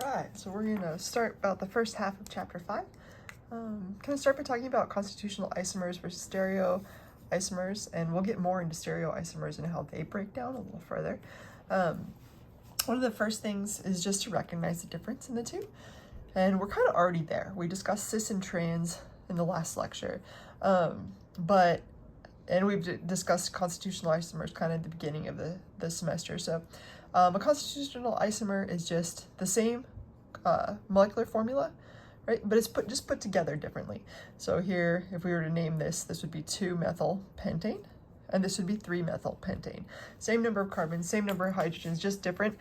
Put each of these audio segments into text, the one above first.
Alright, so we're going to start about the first half of chapter 5. Going to start by talking about constitutional isomers versus stereoisomers, and we'll get more into stereoisomers and how they break down a little further. One of the first things is just to recognize the difference in the two, and we're kind of already there. We discussed cis and trans in the last lecture, and we've discussed constitutional isomers kind of at the beginning of the semester. So a constitutional isomer is just the same molecular formula, right? But it's just put together differently. So here, if we were to name this would be 2-methylpentane, and this would be 3-methylpentane. Same number of carbons, same number of hydrogens, just different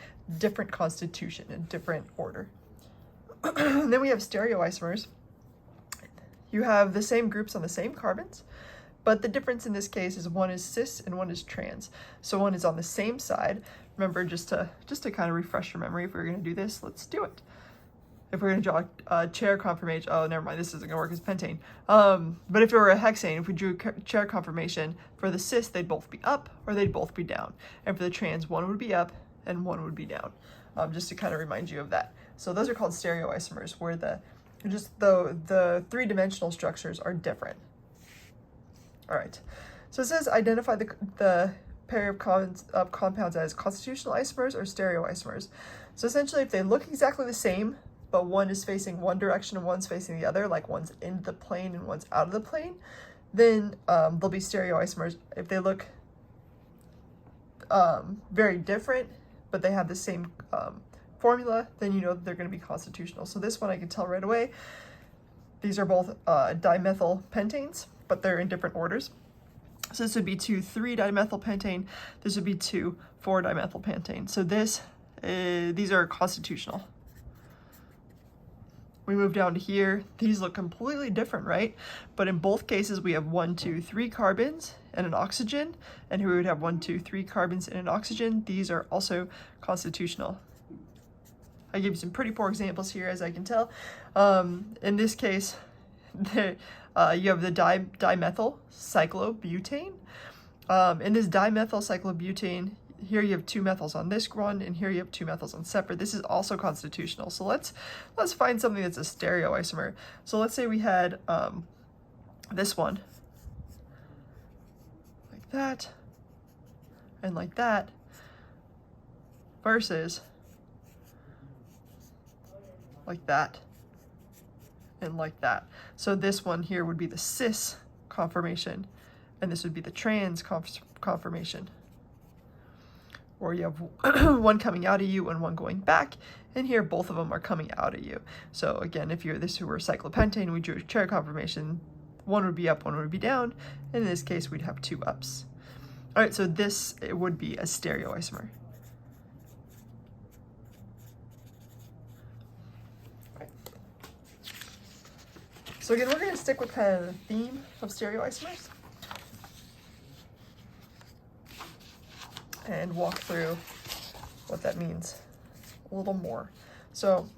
constitution and different order. And then we have stereoisomers. You have the same groups on the same carbons, but the difference in this case is one is cis and one is trans. So one is on the same side. Remember, just to kind of refresh your memory, if we're going to do this, let's do it. If we're going to draw a chair conformation, oh, never mind, this isn't going to work as pentane. But if it were a hexane, if we drew a chair conformation, for the cis, they'd both be up or they'd both be down. And for the trans, one would be up and one would be down, just to kind of remind you of that. So those are called stereoisomers, where the three-dimensional structures are different. All right, so it says identify the pair of compounds as constitutional isomers or stereoisomers. So essentially, if they look exactly the same, but one is facing one direction and one's facing the other, like one's in the plane and one's out of the plane, then they'll be stereoisomers. If they look very different, but they have the same formula, then you know that they're going to be constitutional. So this one I can tell right away. These are both dimethylpentanes, but they're in different orders. So this would be 2,3-dimethylpentane. This would be 2,4-dimethylpentane. So these are constitutional. We move down to here. These look completely different, right? But in both cases, we have 1, 2, 3 carbons and an oxygen. And here we would have 1, 2, 3 carbons and an oxygen. These are also constitutional. I give you some pretty poor examples here, as I can tell. In this case, you have the dimethyl cyclobutane. In this dimethyl cyclobutane, here you have 2 methyls on this one, and here you have 2 methyls on separate. This is also constitutional. So let's find something that's a stereoisomer. So let's say we had this one, like that, and like that, versus like that, and like that. So this one here would be the cis conformation, and this would be the trans conformation. Or you have one coming out of you and one going back, and here both of them are coming out of you. So again, if this were cyclopentane, we drew a chair conformation, one would be up, one would be down, and in this case we'd have 2 ups. All right, so it would be a stereoisomer. So again, we're going to stick with kind of the theme of stereoisomers and walk through what that means a little more. So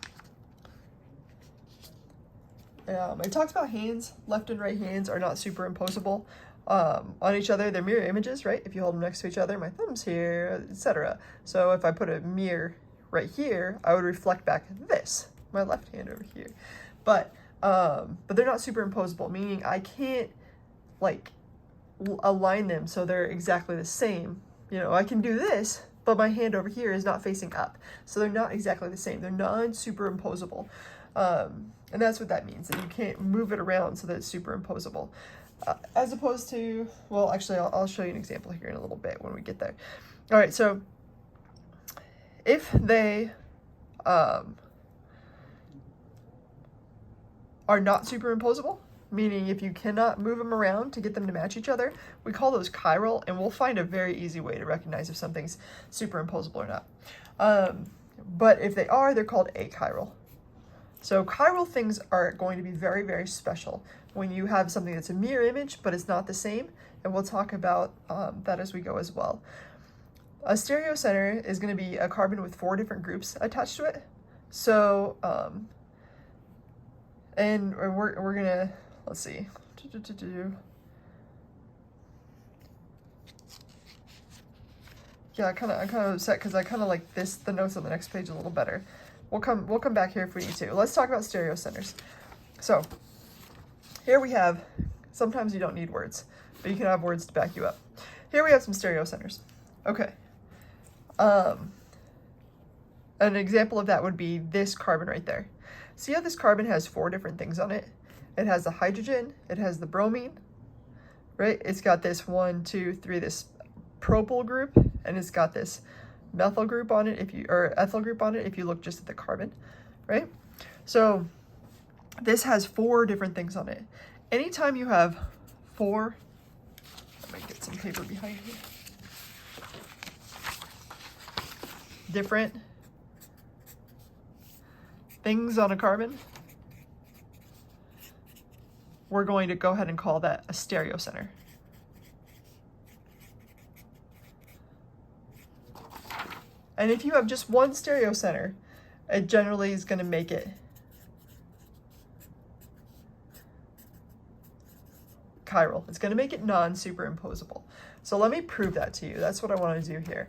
it talks about hands. Left and right hands are not superimposable on each other. They're mirror images, right? If you hold them next to each other, my thumb's here, etc. So if I put a mirror right here, I would reflect back this, my left hand over here. But they're not superimposable, meaning I can't like align them so they're exactly the same. You know, I can do this, but my hand over here is not facing up. So they're not exactly the same. They're non-superimposable. And that's what that means, that you can't move it around so that it's superimposable. As opposed to, well, actually, I'll show you an example here in a little bit when we get there. All right, so if they are not superimposable, meaning if you cannot move them around to get them to match each other, we call those chiral, and we'll find a very easy way to recognize if something's superimposable or not. But if they are, they're called achiral. So chiral things are going to be very, very special when you have something that's a mirror image, but it's not the same, and we'll talk about that as we go as well. A stereocenter is going to be a carbon with 4 different groups attached to it. So, and we're gonna, let's see. Yeah, I'm kind of upset because I kind of like the notes on the next page a little better. We'll come back here if we need to. Let's talk about stereocenters. So here we have, sometimes you don't need words, but you can have words to back you up. Here we have some stereocenters. Okay. An example of that would be this carbon right there. See how this carbon has 4 different things on it? It has the hydrogen, it has the bromine, right? It's got this 1, 2, 3, this propyl group, and it's got this methyl group on it, or ethyl group on it if you look just at the carbon, right? So this has 4 different things on it. Anytime you have 4, let me get some paper behind me. Different things on a carbon, we're going to go ahead and call that a stereocenter. And if you have just one stereocenter, it generally is going to make it chiral. It's going to make it non-superimposable. So let me prove that to you. That's what I want to do here.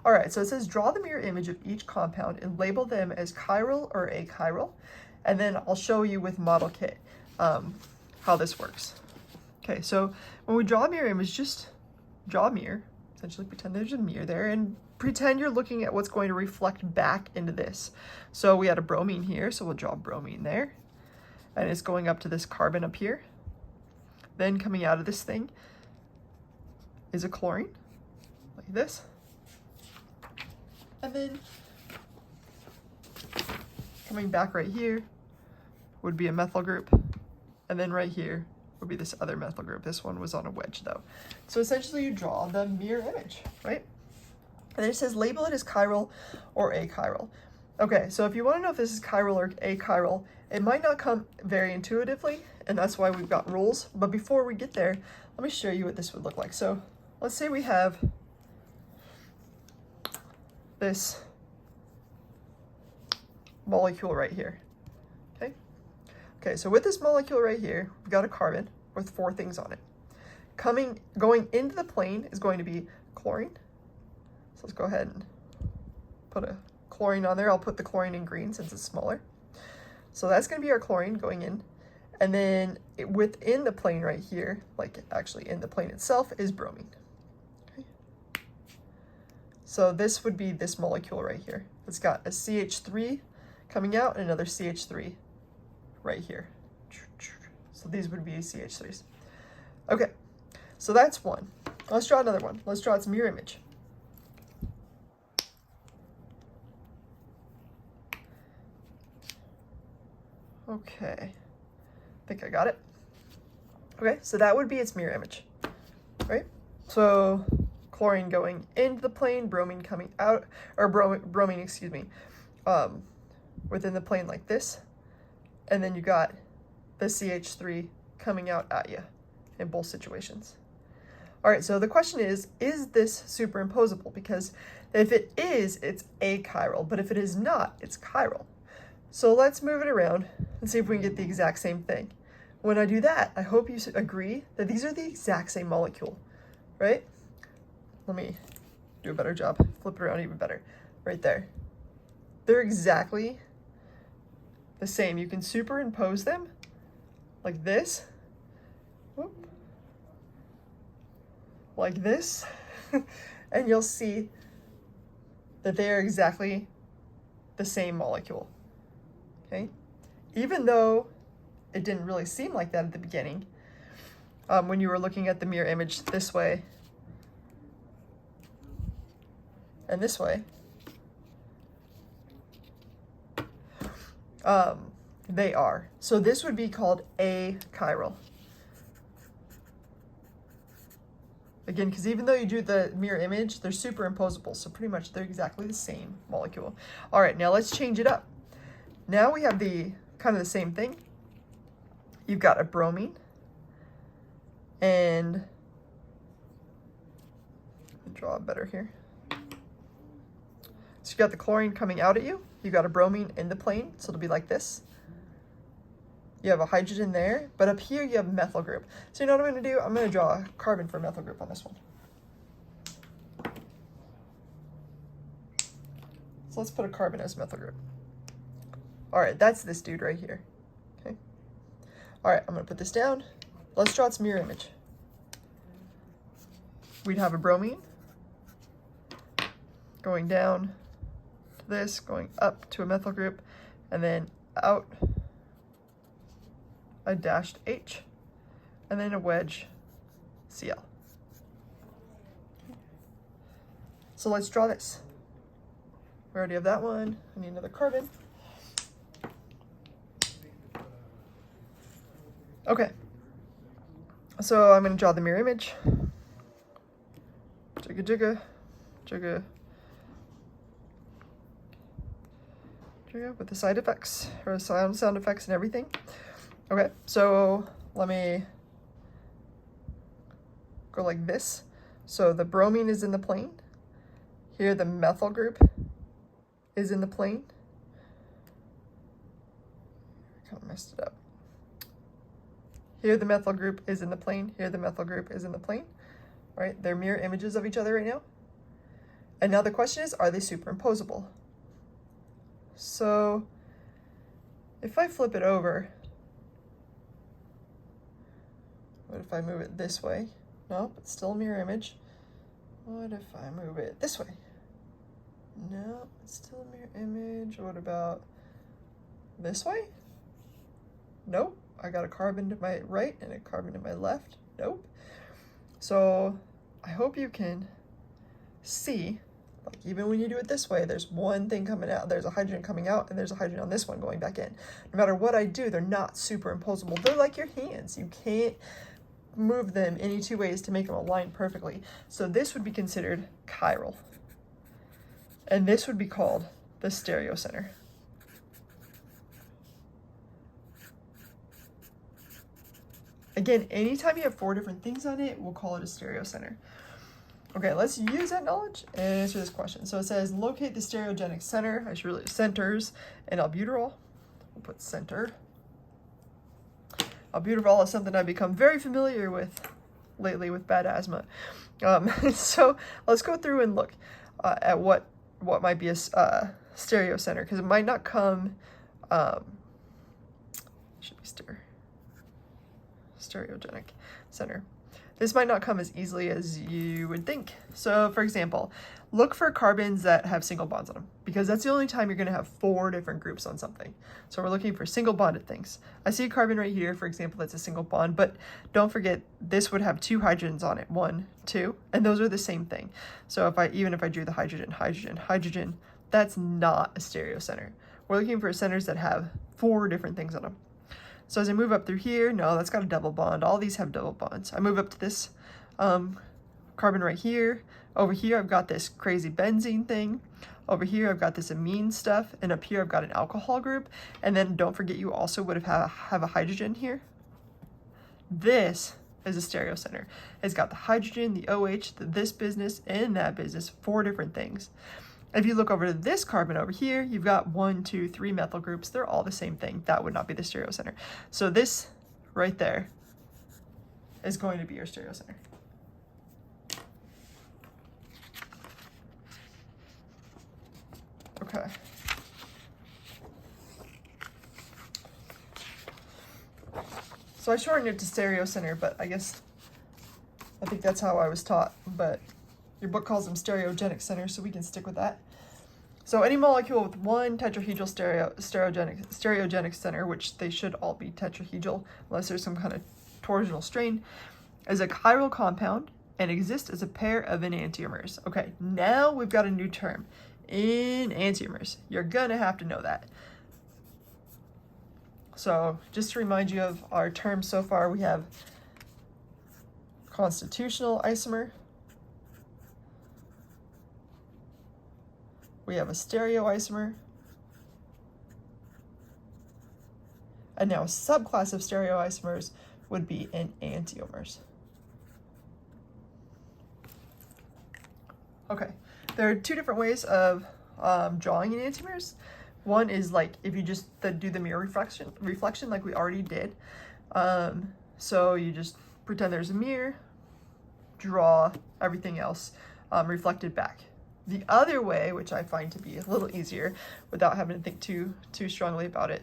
All right, so it says draw the mirror image of each compound and label them as chiral or achiral. And then I'll show you with model kit how this works. Okay, so when we draw a mirror image, just draw a mirror. Essentially pretend there's a mirror there and pretend you're looking at what's going to reflect back into this. So we had a bromine here, so we'll draw bromine there. And it's going up to this carbon up here. Then coming out of this thing is a chlorine, like this. And then coming back right here would be a methyl group. And then right here would be this other methyl group. This one was on a wedge though. So essentially you draw the mirror image, right? And then it says label it as chiral or achiral. Okay, so if you want to know if this is chiral or achiral, it might not come very intuitively, and that's why we've got rules. But before we get there, let me show you what this would look like. So let's say we have this molecule right here. Okay, so with this molecule right here, we've got a carbon with 4 things on it. Going into the plane is going to be chlorine. So let's go ahead and put a chlorine on there. I'll put the chlorine in green since it's smaller. So that's going to be our chlorine going in. And then within the plane right here, like actually in the plane itself, is bromine. Okay. So this would be this molecule right here. It's got a CH3 coming out and another CH3 right here. So these would be CH3s. Okay, so that's one. Let's draw another one. Let's draw its mirror image. Okay, I think I got it. Okay, so that would be its mirror image, right? So chlorine going into the plane, bromine coming out, or bromine, excuse me, within the plane like this. And then you got the CH3 coming out at you in both situations. All right, so the question is this superimposable? Because if it is, it's achiral, but if it is not, it's chiral. So let's move it around and see if we can get the exact same thing. When I do that, I hope you agree that these are the exact same molecule, right? Let me do a better job, flip it around even better, right there. They're exactly the same. You can superimpose them like this, whoop, like this, and you'll see that they are exactly the same molecule, okay? Even though it didn't really seem like that at the beginning, when you were looking at the mirror image this way and this way, they are. So this would be called achiral. Again, because even though you do the mirror image, they're superimposable. So pretty much they're exactly the same molecule. All right, now let's change it up. Now we have the kind of the same thing. You've got a bromine and draw it better here. So you got the chlorine coming out at you. You got a bromine in the plane, so it'll be like this. You have a hydrogen there, but up here you have a methyl group. So you know what I'm going to do? I'm going to draw a carbon for a methyl group on this one. So let's put a carbon as a methyl group. All right, that's this dude right here. Okay. All right, I'm gonna put this down. Let's draw its mirror image. We'd have a bromine going down to this, going up to a methyl group, and then out a dashed H, and then a wedge Cl. So let's draw this. We already have that one. I need another carbon. Okay. So I'm going to draw the mirror image. Jigga jigga, jigga, jigga, with the side effects, or sound effects and everything. Okay, so let me go like this. So the bromine is in the plane. Here the methyl group is in the plane. I kind of messed it up. Here the methyl group is in the plane. Here the methyl group is in the plane. All right, they're mirror images of each other right now. And now the question is, are they superimposable? So if I flip it over, what if I move it this way? No, it's still a mirror image. What if I move it this way? No, it's still a mirror image. What about this way? Nope. I got a carbon to my right and a carbon to my left. Nope. So I hope you can see, like even when you do it this way, there's one thing coming out, there's a hydrogen coming out, and there's a hydrogen on this one going back in. No matter what I do, they're not superimposable. They're like your hands. You can't move them any two ways to make them align perfectly. So this would be considered chiral. And this would be called the stereocenter. Again, anytime you have 4 different things on it, we'll call it a stereocenter. Okay, let's use that knowledge and answer this question. So it says, locate the sterogenic center. I should really centers and albuterol. We'll put center. Albuterol is something I've become very familiar with lately with bad asthma. So let's go through and look at what might be a stereocenter, because it might not come, should be stereogenic center. This might not come as easily as you would think. So for example, look for carbons that have single bonds on them, because that's the only time you're going to have 4 different groups on something. So we're looking for single bonded things. I see a carbon right here, for example, that's a single bond, but don't forget this would have 2 hydrogens on it, 1, 2, and those are the same thing. So even if I drew the hydrogen, hydrogen, hydrogen, that's not a stereocenter. We're looking for centers that have 4 different things on them. So as I move up through here, no, that's got a double bond. All these have double bonds. I move up to this carbon right here. Over here, I've got this crazy benzene thing. Over here, I've got this amine stuff. And up here, I've got an alcohol group. And then don't forget, you also would have a hydrogen here. This is a stereocenter. It's got the hydrogen, the OH, this business, and that business, 4 different things. If you look over to this carbon over here, you've got 1, 2, 3 methyl groups. They're all the same thing. That would not be the stereocenter. So this right there is going to be your stereocenter. Okay. So I shortened it to stereocenter, but I think that's how I was taught, but your book calls them stereogenic centers, so we can stick with that. So any molecule with 1 tetrahedral stereogenic center, which they should all be tetrahedral unless there's some kind of torsional strain, is a chiral compound and exists as a pair of enantiomers. Okay, now we've got a new term, enantiomers. You're gonna have to know that. So just to remind you of our terms so far, we have constitutional isomer, we have a stereoisomer, and now a subclass of stereoisomers would be enantiomers. Okay, there are 2 different ways of drawing enantiomers. One is like if you just do the mirror reflection like we already did. So you just pretend there's a mirror, draw everything else reflected back. The other way, which I find to be a little easier without having to think too strongly about it,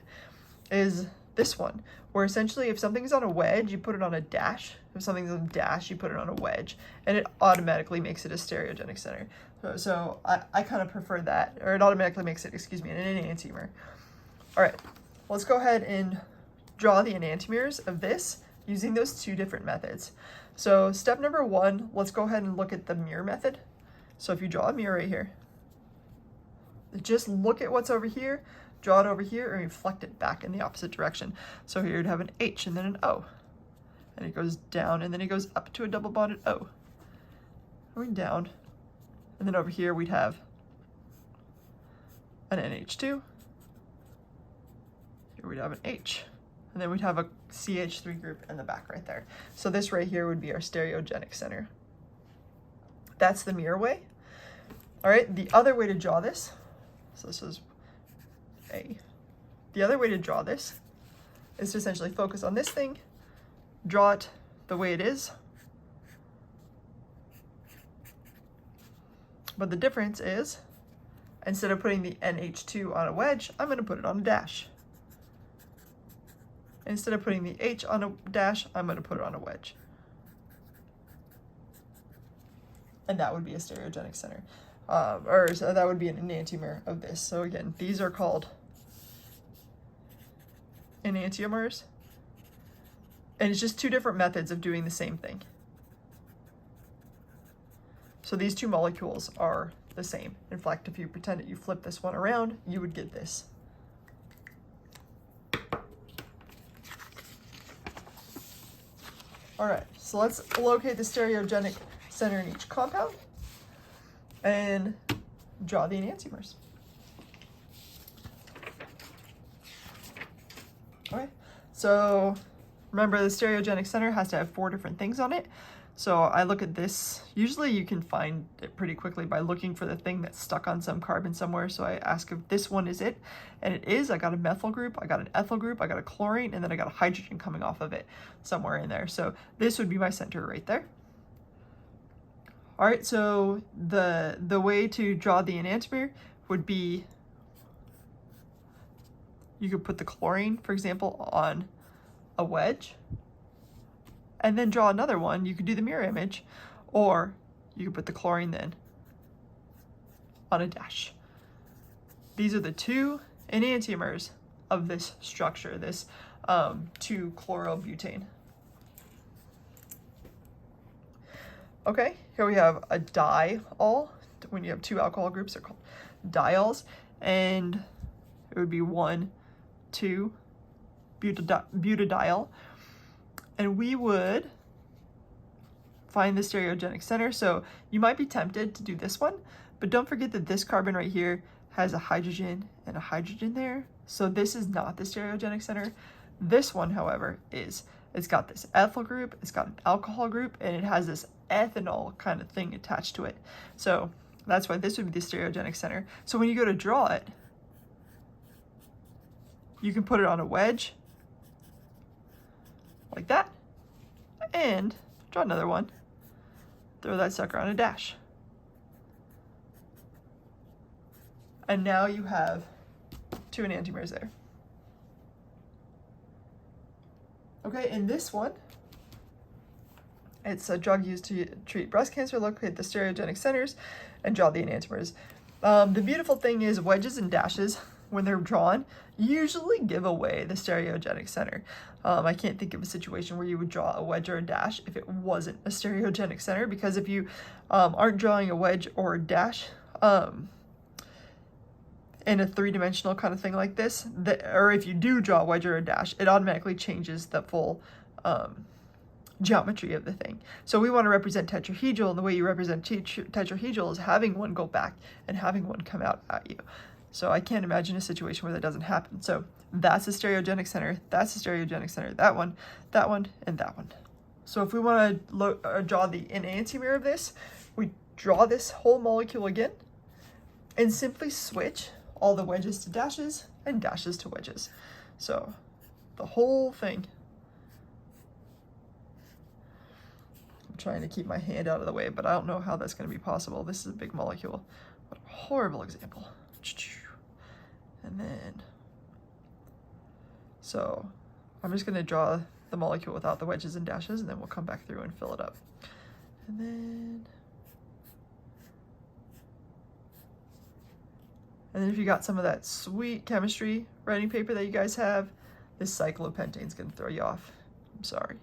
is this one, where essentially if something's on a wedge, you put it on a dash. If something's on a dash, you put it on a wedge, and it automatically makes it a stereogenic center. So I kind of prefer that, or it automatically makes it, excuse me, an enantiomer. All right, let's go ahead and draw the enantiomers of this using those two different methods. So step number one, let's go ahead and look at the mirror method. So if you draw a mirror right here, just look at what's over here, draw it over here, and reflect it back in the opposite direction. So here you'd have an H and then an O. And it goes down, and then it goes up to a double bonded O. Going down. And then over here we'd have an NH2. Here we'd have an H. And then we'd have a CH3 group in the back right there. So this right here would be our stereogenic center. That's the mirror way. All right, the other way to draw this, so this is A. The other way to draw this is to essentially focus on this thing, draw it the way it is. But the difference is, instead of putting the NH2 on a wedge, I'm going to put it on a dash. Instead of putting the H on a dash, I'm going to put it on a wedge. And that would be a stereogenic center. So that would be an enantiomer of this. So again, these are called enantiomers. And it's just two different methods of doing the same thing. So these two molecules are the same. In fact, if you pretend that you flip this one around, you would get this. All right, so let's locate the stereogenic center in each compound and draw the enantiomers. Okay, so remember the stereogenic center has to have 4 different things on it. So I look at this, usually you can find it pretty quickly by looking for the thing that's stuck on some carbon somewhere. So I ask if this one is it, and it is. I got a methyl group, I got an ethyl group, I got a chlorine, and then I got a hydrogen coming off of it somewhere in there. So this would be my center right there. All right, so the way to draw the enantiomer would be, you could put the chlorine, for example, on a wedge, and then draw another one. You could do the mirror image, or you could put the chlorine then on a dash. These are the two enantiomers of this structure, this 2-chlorobutane. Okay, here we have a diol. When you have 2 alcohol groups, they're called diols, and it would be 1,2-butadiol. And we would find the stereogenic center. So you might be tempted to do this one, but don't forget that this carbon right here has a hydrogen and a hydrogen there. So this is not the stereogenic center. This one, however, is. It's got this ethyl group, it's got an alcohol group, and it has this ethanol kind of thing attached to it. So that's why this would be the stereogenic center. So when you go to draw it, you can put it on a wedge, like that, and draw another one, throw that sucker on a dash. And now you have 2 enantiomers there. Okay, in this one, it's a drug used to treat breast cancer. Locate the stereogenic centers and draw the enantiomers. The beautiful thing is wedges and dashes, when they're drawn, usually give away the stereogenic center. I can't think of a situation where you would draw a wedge or a dash if it wasn't a stereogenic center, because if you aren't drawing a wedge or a dash in a 3-dimensional kind of thing like this, or if you do draw a wedge or a dash, it automatically changes the full geometry of the thing. So we want to represent tetrahedral, and the way you represent tetrahedral is having one go back and having one come out at you. So I can't imagine a situation where that doesn't happen. So that's the stereogenic center, that's the stereogenic center, that one, and that one. So if we want to draw the enantiomer of this, we draw this whole molecule again and simply switch all the wedges to dashes and dashes to wedges. So the whole thing. I'm trying to keep my hand out of the way, but I don't know how that's going to be possible. This is a big molecule. What a horrible example. And then, so I'm just going to draw the molecule without the wedges and dashes, and then we'll come back through and fill it up. And then if you got some of that sweet chemistry writing paper that you guys have, this cyclopentane is going to throw you off. I'm sorry.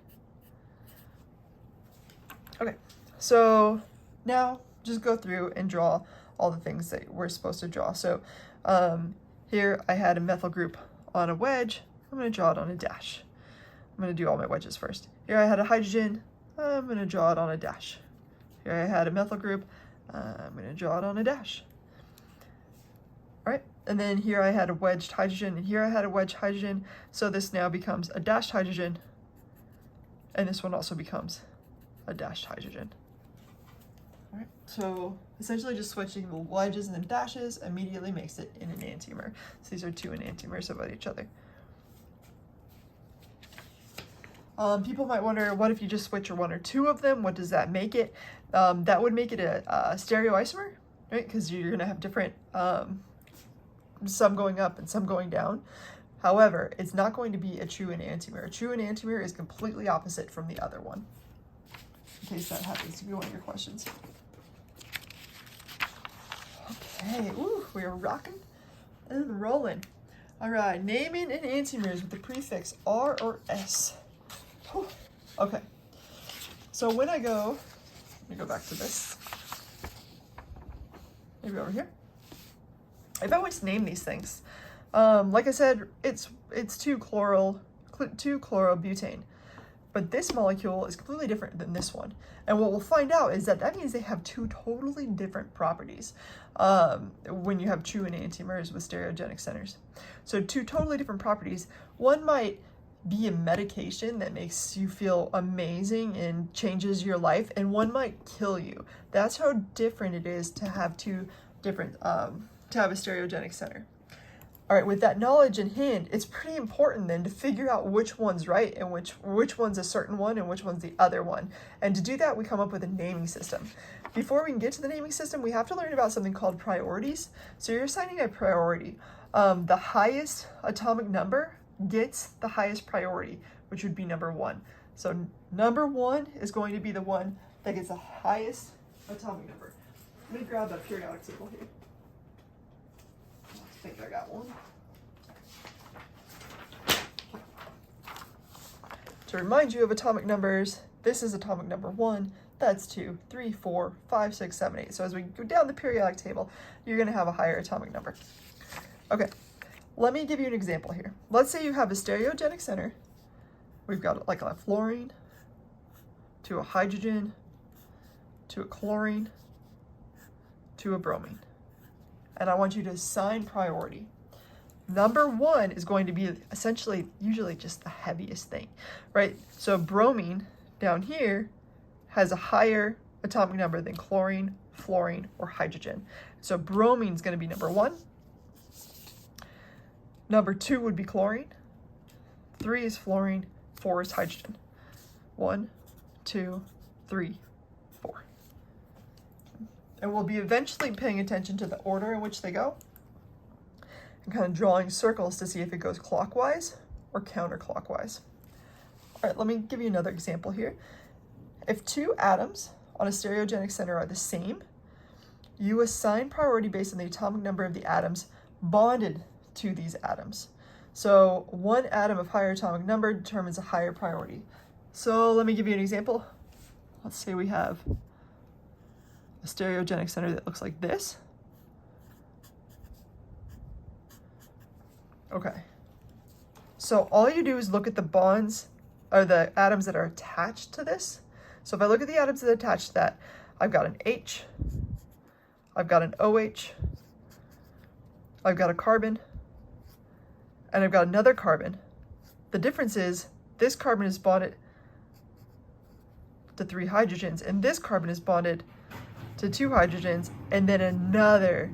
Okay, so now just go through and draw all the things that we're supposed to draw. So here I had a methyl group on a wedge. I'm going to draw it on a dash. I'm going to do all my wedges first. Here I had a hydrogen. I'm going to draw it on a dash. Here I had a methyl group. I'm going to draw it on a dash. All right, and then here I had a wedged hydrogen, and here I had a wedged hydrogen. So this now becomes a dashed hydrogen, and this one also becomes a dashed hydrogen. All right, so essentially just switching the wedges and the dashes immediately makes it in an enantiomer. So these are two enantiomers about each other. People might wonder, what if you just switch one or two of them? What does that make it? That would make it a stereoisomer, right? Because you're going to have different, some going up and some going down. However, it's not going to be a true enantiomer. A true enantiomer is completely opposite from the other one, in case that happens to be one of your questions. Okay, ooh, we are rocking and rolling. All right, naming enantiomers with the prefix R or S. Whew. Okay, so when I go, let me go back to this. Maybe over here. I've always named these things. Like I said, it's 2-chlorobutane. But this molecule is completely different than this one. And what we'll find out is that means they have two totally different properties when you have true enantiomers with stereogenic centers. So two totally different properties. One might be a medication that makes you feel amazing and changes your life, and one might kill you. That's how different it is to have two different, to have a stereogenic center. All right, with that knowledge in hand, it's pretty important then to figure out which one's right and which one's a certain one and which one's the other one. And to do that, we come up with a naming system. Before we can get to the naming system, we have to learn about something called priorities. So you're assigning a priority. The highest atomic number gets the highest priority, which would be number 1. So number 1 is going to be the one that gets the highest atomic number. Let me grab that periodic table here. I think I got one. To remind you of atomic numbers, this is atomic number 1, that's 2, 3, 4, 5, 6, 7, 8. So as we go down the periodic table, you're going to have a higher atomic number. Okay, let me give you an example here. Let's say you have a stereogenic center. We've got like a fluorine, to a hydrogen, to a chlorine, to a bromine. And I want you to assign priority. Number 1 is going to be essentially usually just the heaviest thing, right? So bromine down here has a higher atomic number than chlorine, fluorine, or hydrogen. So bromine is going to be number 1. Number 2 would be chlorine. 3 is fluorine. 4 is hydrogen. 1, 2, 3, 4. And we'll be eventually paying attention to the order in which they go and kind of drawing circles to see if it goes clockwise or counterclockwise. All right, let me give you another example here. If 2 atoms on a stereogenic center are the same, you assign priority based on the atomic number of the atoms bonded to these atoms. So 1 atom of higher atomic number determines a higher priority. So let me give you an example. Let's say we have a stereogenic center that looks like this. Okay. So all you do is look at the bonds or the atoms that are attached to this. So if I look at the atoms that are attached to that, I've got an H, I've got an OH, I've got a carbon, and I've got another carbon. The difference is this carbon is bonded to 3 hydrogens, and this carbon is bonded to 2 hydrogens, and then another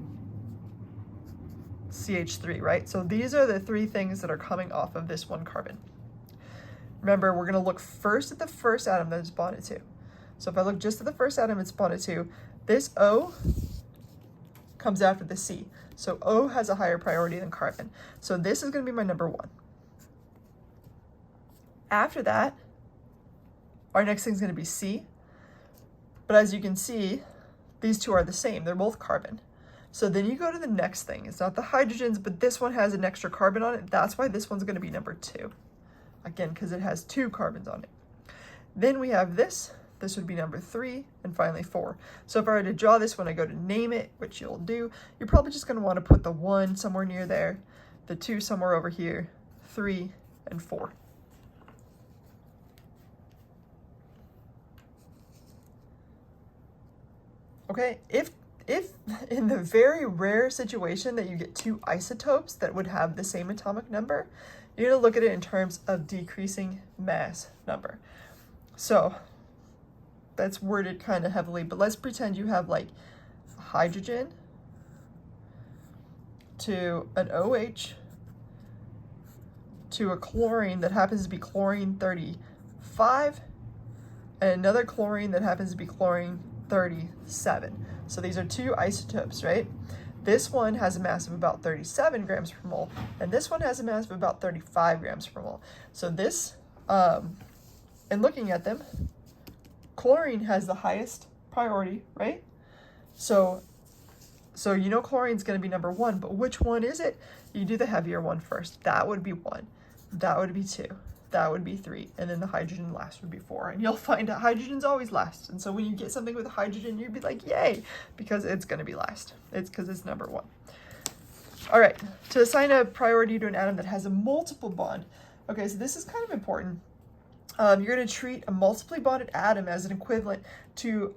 CH3, right? So these are the 3 things that are coming off of this 1 carbon. Remember, we're going to look first at the first atom that it's bonded to. So if I look just at the first atom it's bonded to, this O comes after the C. So O has a higher priority than carbon. So this is going to be my number 1. After that, our next thing is going to be C. But as you can see, these two are the same. They're both carbon. So then you go to the next thing. It's not the hydrogens, but this one has an extra carbon on it. That's why this one's going to be number 2. Again, because it has 2 carbons on it. Then we have this. This would be number 3, and finally 4. So if I were to draw this when I go to name it, which you'll do, you're probably just going to want to put the 1 somewhere near there, the 2 somewhere over here, 3, and 4. Okay, if in the very rare situation that you get 2 isotopes that would have the same atomic number, you're going to look at it in terms of decreasing mass number. So that's worded kind of heavily, but let's pretend you have like hydrogen to an OH to a chlorine that happens to be chlorine 35 and another chlorine that happens to be chlorine 37. So these are 2 isotopes, right? This one has a mass of about 37 grams per mole, and this one has a mass of about 35 grams per mole. So this, and looking at them, chlorine has the highest priority, right? So you know chlorine's going to be number 1, but which one is it? You do the heavier one first. That would be 1. That would be 2. That would be 3. And then the hydrogen last would be 4. And you'll find out hydrogen's always last. And so when you get something with hydrogen, you'd be like, yay, because it's going to be last. It's because it's number 1. All right, to assign a priority to an atom that has a multiple bond. Okay, so this is kind of important. You're going to treat a multiply bonded atom as an equivalent to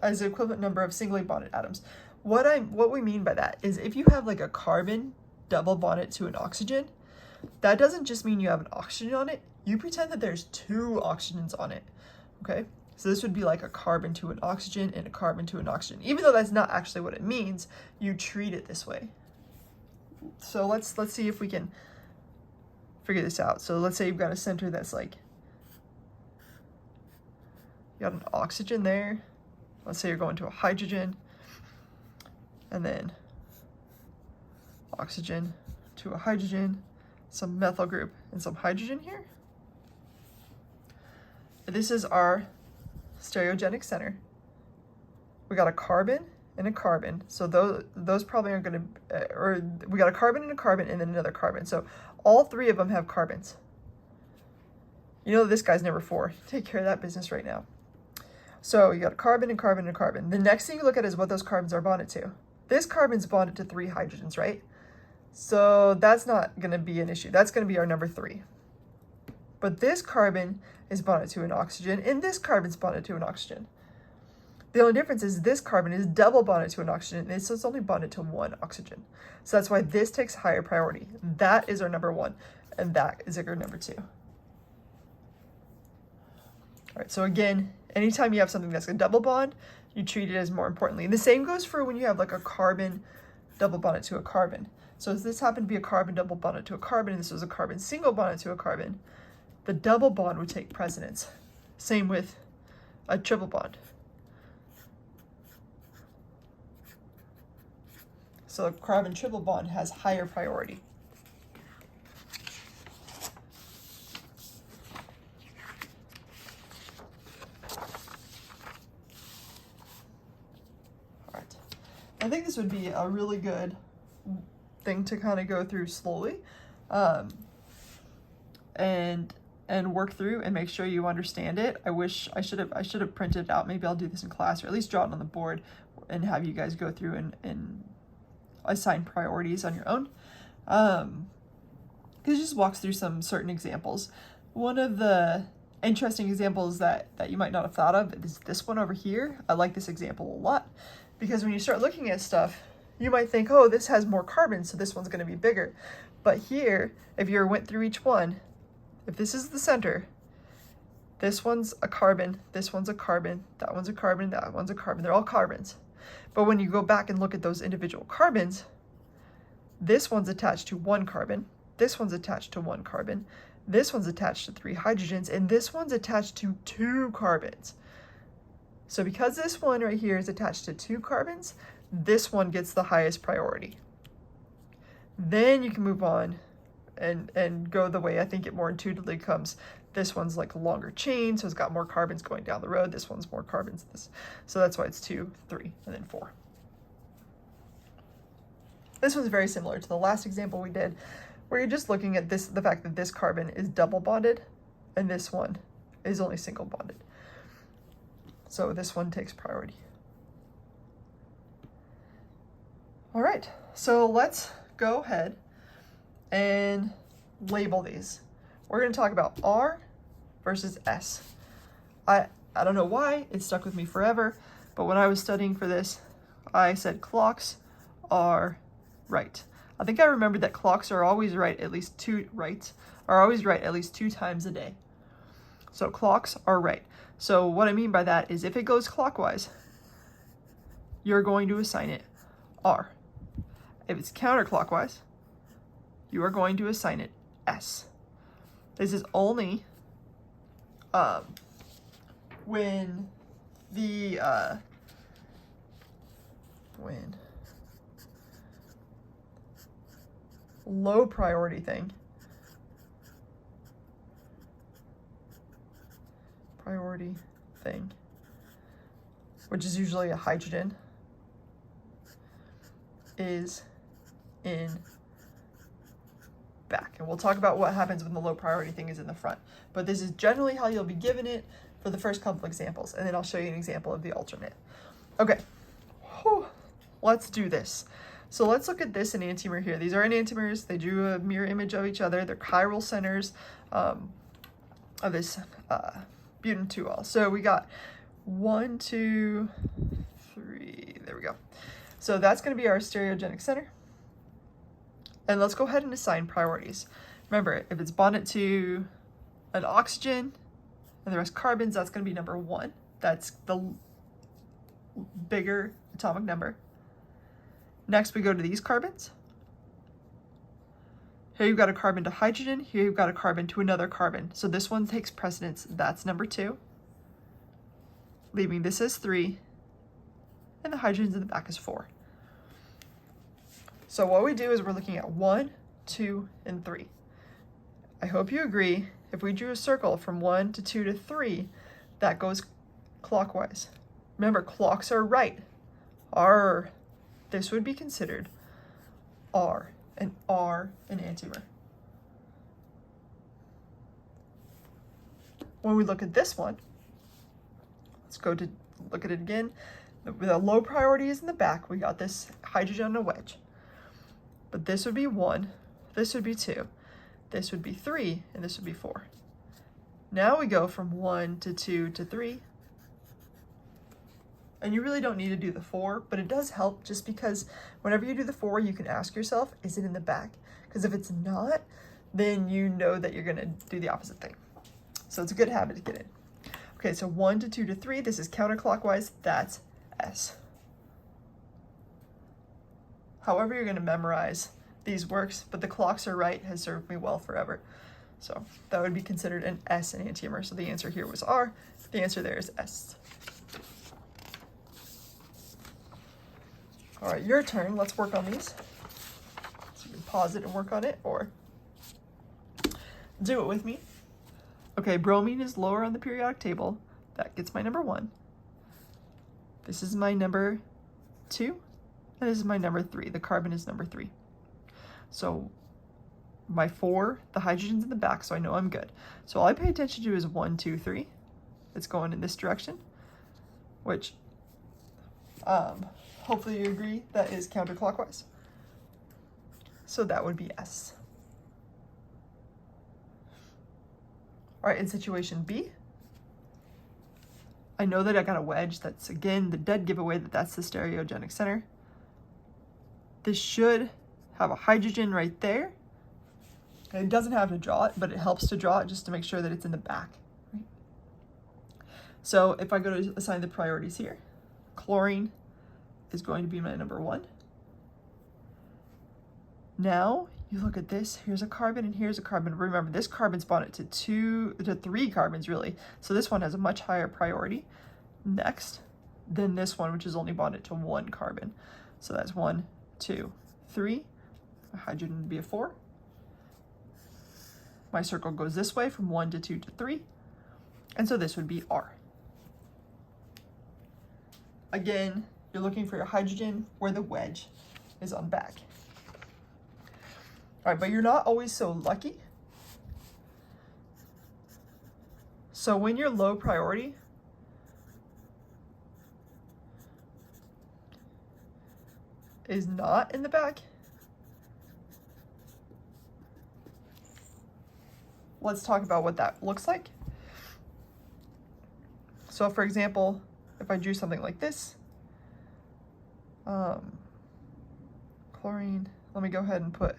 as an equivalent number of singly bonded atoms. What we mean by that is if you have like a carbon double bonded to an oxygen, that doesn't just mean you have an oxygen on it. You pretend that there's 2 oxygens on it. Okay, so this would be like a carbon to an oxygen and a carbon to an oxygen. Even though that's not actually what it means, you treat it this way. So let's see if we can figure this out. So let's say you've got a center that's like, you got an oxygen there. Let's say you're going to a hydrogen, and then oxygen to a hydrogen, some methyl group, and some hydrogen here. This is our stereogenic center. We got a carbon and a carbon, so those probably aren't going to, or we got a carbon and a carbon and then another carbon. So all 3 of them have carbons. You know this guy's number 4. Take care of that business right now. So you got a carbon and carbon and a carbon. The next thing you look at is what those carbons are bonded to. This carbon's bonded to 3 hydrogens, right? So that's not going to be an issue. That's going to be our number 3. But this carbon is bonded to an oxygen, and this carbon's bonded to an oxygen. The only difference is this carbon is double bonded to an oxygen, and so it's only bonded to 1 oxygen. So that's why this takes higher priority. That is our number 1, and that is our number 2. All right, so again, anytime you have something that's a double bond, you treat it as more importantly. And the same goes for when you have like a carbon double bonded to a carbon. So if this happened to be a carbon double bonded to a carbon, and this was a carbon single bonded to a carbon, the double bond would take precedence. Same with a triple bond. So a carbon triple bond has higher priority. All right. I think this would be a really good thing to kind of go through slowly, and work through and make sure you understand it. I wish I should have printed it out. Maybe I'll do this in class, or at least draw it on the board and have you guys go through and assign priorities on your own. Because it just walks through some certain examples. One of the interesting examples that you might not have thought of is this one over here. I like this example a lot because when you start looking at stuff, you might think, oh, this has more carbons, so this one's going to be bigger. But here, if you went through each one, if this is the center, this one's a carbon, this one's a carbon, that one's a carbon, that one's a carbon. They're all carbons. But when you go back and look at those individual carbons, this one's attached to 1 carbon, this one's attached to 1 carbon, this one's attached to 3 hydrogens, and this one's attached to 2 carbons. So because this one right here is attached to 2 carbons, this one gets the highest priority. Then you can move on and go the way I think it more intuitively comes. This one's like a longer chain, so it's got more carbons going down the road. This one's more carbons. So that's why it's 2, 3, and then 4. This one's very similar to the last example we did, where you're just looking at the fact that this carbon is double bonded and this one is only single bonded. So this one takes priority. All right, so let's go ahead and label these. We're going to talk about R versus S. I don't know why, it stuck with me forever, but when I was studying for this, I said clocks are right. I think I remembered that clocks are always right at least two times a day. So clocks are right. So what I mean by that is if it goes clockwise, you're going to assign it R. If it's counterclockwise, you are going to assign it S. This is only when the low priority thing which is usually a hydrogen, is in back. And we'll talk about what happens when the low priority thing is in the front. But this is generally how you'll be given it for the first couple examples, and then I'll show you an example of the alternate. Okay, let's do this. So let's look at this enantiomer here. These are enantiomers. They drew a mirror image of each other. They're chiral centers of this butanol. So we got 1, 2, 3. There we go. So that's going to be our stereogenic center. And let's go ahead and assign priorities. Remember, if it's bonded to an oxygen and the rest carbons, that's going to be number 1. That's the bigger atomic number. Next, we go to these carbons. Here you've got a carbon to hydrogen. Here you've got a carbon to another carbon. So this one takes precedence. That's number 2. Leaving this as 3. And the hydrogens in the back is 4. So what we do is we're looking at 1, 2, and 3. I hope you agree, if we drew a circle from 1 to 2 to 3, that goes clockwise. Remember, clocks are right. R. This would be considered R, an enantiomer. When we look at this one, let's go to look at it again. The low priority is in the back. We got this hydrogen on a wedge. But this would be 1, this would be 2, this would be 3, and this would be 4. Now we go from 1 to 2 to 3. And you really don't need to do the 4, but it does help just because whenever you do the 4, you can ask yourself, is it in the back? Because if it's not, then you know that you're going to do the opposite thing. So it's a good habit to get in. Okay, so 1 to 2 to 3, this is counterclockwise, that's S. However you're going to memorize these works, but the clocks are right has served me well forever. So that would be considered an S enantiomer. So the answer here was R. The answer there is S. All right, your turn. Let's work on these. So you can pause it and work on it, or do it with me. Okay, bromine is lower on the periodic table. That gets my number 1. This is my number 2, and this is my number 3. The carbon is number 3. So my 4, the hydrogen's in the back, so I know I'm good. So all I pay attention to is 1, 2, 3. It's going in this direction, which hopefully you agree that is counterclockwise. So that would be S. All right, in situation B, I know that I got a wedge. That's, again, the dead giveaway that that's the stereogenic center. This should have a hydrogen right there. And it doesn't have to draw it, but it helps to draw it just to make sure that it's in the back. Right? So if I go to assign the priorities here, chlorine is going to be my number 1. Now you look at this, here's a carbon and here's a carbon. Remember, this carbon's bonded to 3 carbons really. So this one has a much higher priority. Next, than this one, which is only bonded to one carbon. So that's 1, 2, 3. A hydrogen would be a 4. My circle goes this way from 1 to 2 to 3. And so this would be R. Again, you're looking for your hydrogen where the wedge is on back. All right, but you're not always so lucky. So when you're low priority, is not in the back, let's talk about what that looks like. So for example, if I drew something like this, chlorine, let me go ahead and put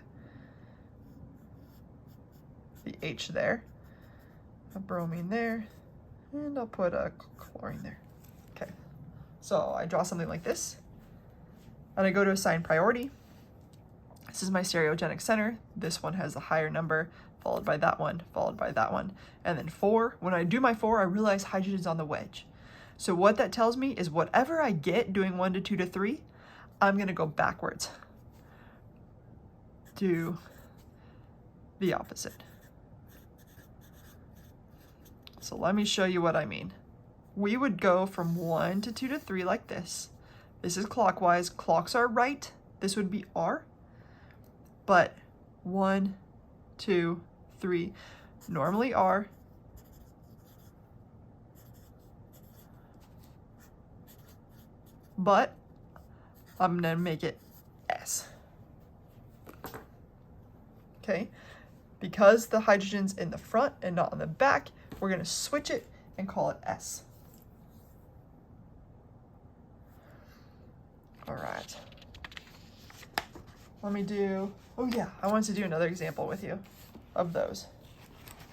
the H there, a bromine there, and I'll put a chlorine there. Okay, so I draw something like this, and I go to assign priority. This is my stereogenic center. This one has a higher number, followed by that one, followed by that one, and then 4. When I do my 4, I realize hydrogen's on the wedge. So what that tells me is whatever I get doing 1 to 2 to 3, I'm gonna go backwards. Do the opposite. So let me show you what I mean. We would go from 1 to 2 to 3 like this. This is clockwise. Clocks are right. This would be R. But 1, 2, 3, normally R. But I'm gonna make it S. Okay, because the hydrogen's in the front and not on the back, we're gonna switch it and call it S. All right. Let me do, oh yeah, I wanted to do another example with you of those,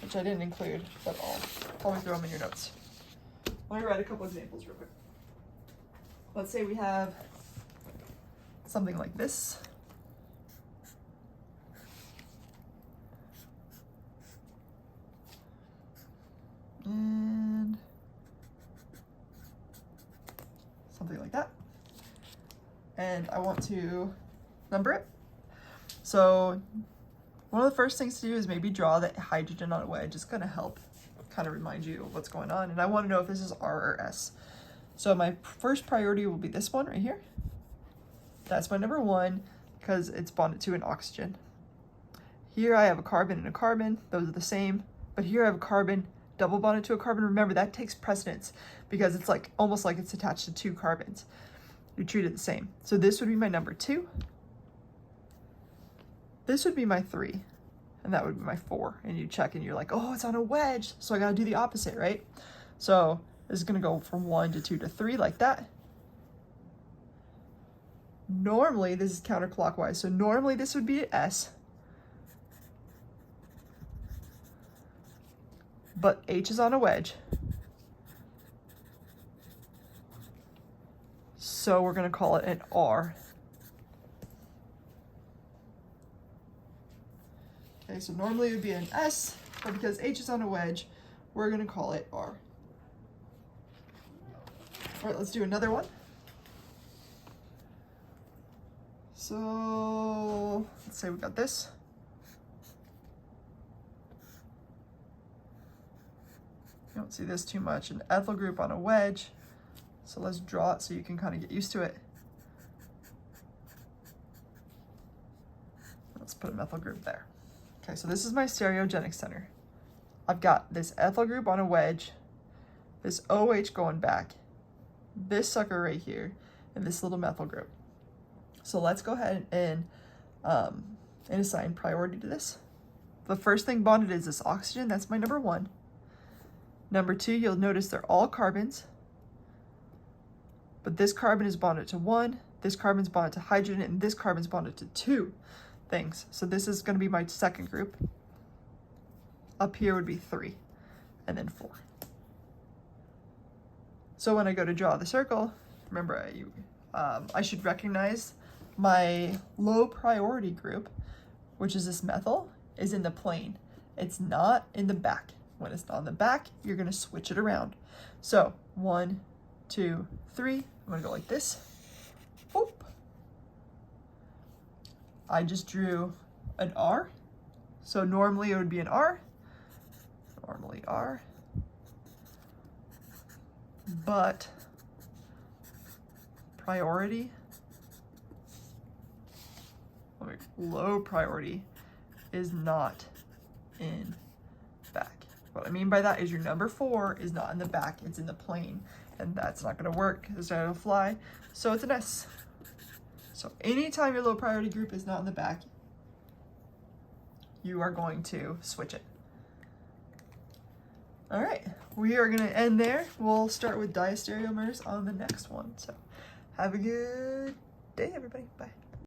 which I didn't include, but I'll probably throw them in your notes. Let me write a couple examples real quick. Let's say we have something like this. And something like that. And I want to number it. So one of the first things to do is maybe draw the hydrogen on a wedge. It's going to help kind of remind you of what's going on. And I want to know if this is R or S. So my first priority will be this one right here. That's my number 1 because it's bonded to an oxygen. Here I have a carbon and a carbon. Those are the same. But here I have a carbon double bonded to a carbon. Remember, that takes precedence because it's like almost like it's attached to 2 carbons. You treat it the same. So this would be my number 2. This would be my 3. And that would be my 4. And you check and you're like, oh, it's on a wedge. So I got to do the opposite, right? So this is going to go from 1 to 2 to 3 like that. Normally, this is counterclockwise. So normally this would be an S. But H is on a wedge. So we're going to call it an R. Okay, so normally it would be an S, but because H is on a wedge, we're going to call it R. All right, let's do another one. So let's say we got this. You don't see this too much. An ethyl group on a wedge. So let's draw it so you can kind of get used to it. Let's put a methyl group there. Okay, so this is my stereogenic center. I've got this ethyl group on a wedge, this OH going back, this sucker right here, and this little methyl group. So let's go ahead and assign priority to this. The first thing bonded is this oxygen. That's my number 1. Number 2, you'll notice they're all carbons. But this carbon is bonded to 1, this carbon's bonded to hydrogen, and this carbon's bonded to 2 things. So this is going to be my second group. Up here would be 3, and then 4. So when I go to draw the circle, remember I should recognize my low priority group, which is this methyl, is in the plane. It's not in the back. When it's not in the back, you're going to switch it around. So 1, 2, 3. I'm gonna go like this. Whoop. I just drew an R. So normally it would be an R. Normally R. But priority, low priority is not in back. What I mean by that is your number 4 is not in the back, it's in the plane. And that's not gonna work because it'll fly. So it's an S. So anytime your low priority group is not in the back, you are going to switch it. All right, we are gonna end there. We'll start with diastereomers on the next one. So have a good day, everybody. Bye.